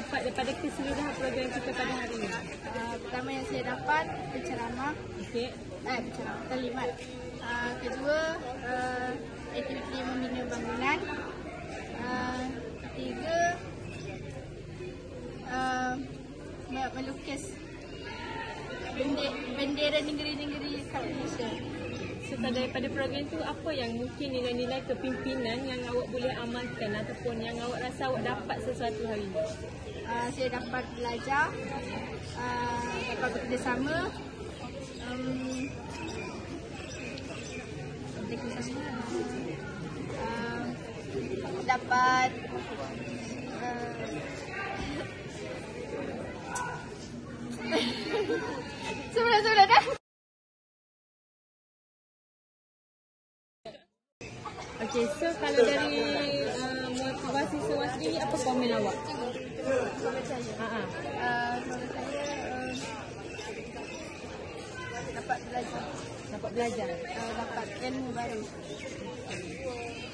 dapat daripada keseluruhan program kita pada hari ini? Pertama yang saya dapat penceramah, Okey. penceramah terlibat. Kedua, aktiviti membina bangunan. Ketiga, melukis bendera negeri-negeri kat Malaysia. So daripada program tu apa yang mungkin nilai-nilai kepimpinan yang awak boleh amalkan ataupun yang awak rasa awak dapat sesuatu hari ini? Saya dapat belajar, dapat bekerjasama, dapat sebenarnya dah. Okey, so kalau dari motivasi sewa sendiri, apa komen awak? Komen saya. Komen saya dapat belajar. Dapat belajar? Dapat ilmu baru.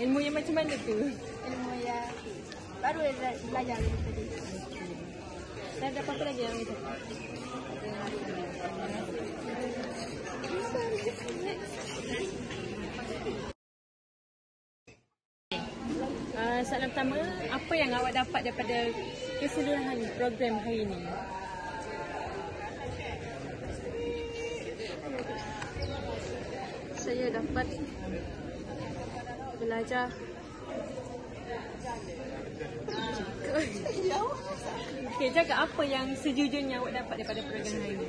Ilmu yang macam mana tu? Ilmu yang baru belajar tadi. Dan ada apa lagi yang awak cakap? Soalan pertama, apa yang awak dapat daripada keseluruhan program hari ini? Saya dapat belajar Okey, jaga apa yang sejujurnya awak dapat daripada program hari ini?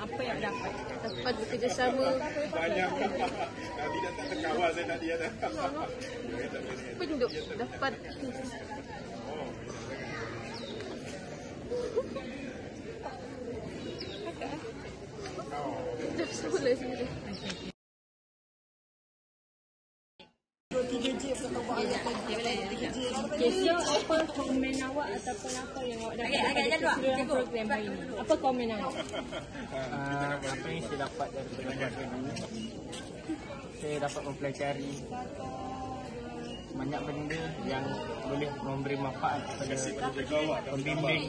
Apa yang awak dapat? dapat bekerjasama. Banyak. Tadi dah tak terkawal saya tadi ada. Penduduk dapat dah semula sendiri. Okay, so apa komen awak ataupun apa yang awak dapat daripada keseluruhan program hari ini? Apa komen awak? Apa yang saya dapat dari program ini, saya dapat mempelajari banyak benda yang boleh memberi manfaat kepada pembimbing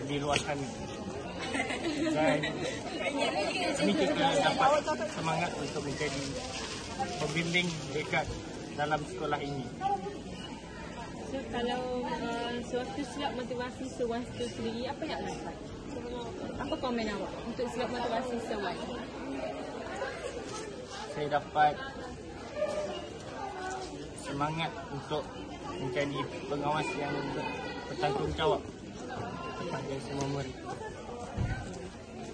di luar sana. Dan ini kita dapat semangat untuk menjadi pembimbing dekat dalam sekolah ini. So kalau sewaktu silap motivasi sewaktu sendiri, apa yang awak dapat? Apa komen awak untuk silap motivasi sewaktu? Saya dapat semangat untuk menjadi pengawas yang bertanggungjawab kepada semua murid.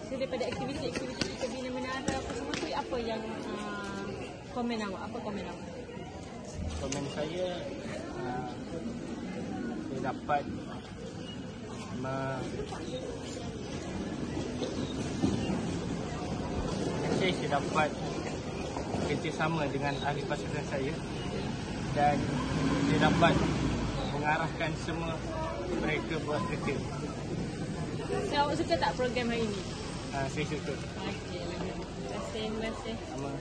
So daripada aktiviti-aktiviti kita bina menara apa semua tu, apa yang komen awak? Apa komen awak? Komen saya dapat saya dapat kerjasama dengan ahli pasukan saya dan saya dapat mengarahkan semua mereka buat kerja. So awak suka tak program hari ini? Saya suka. Okey, terima kasih. Sama.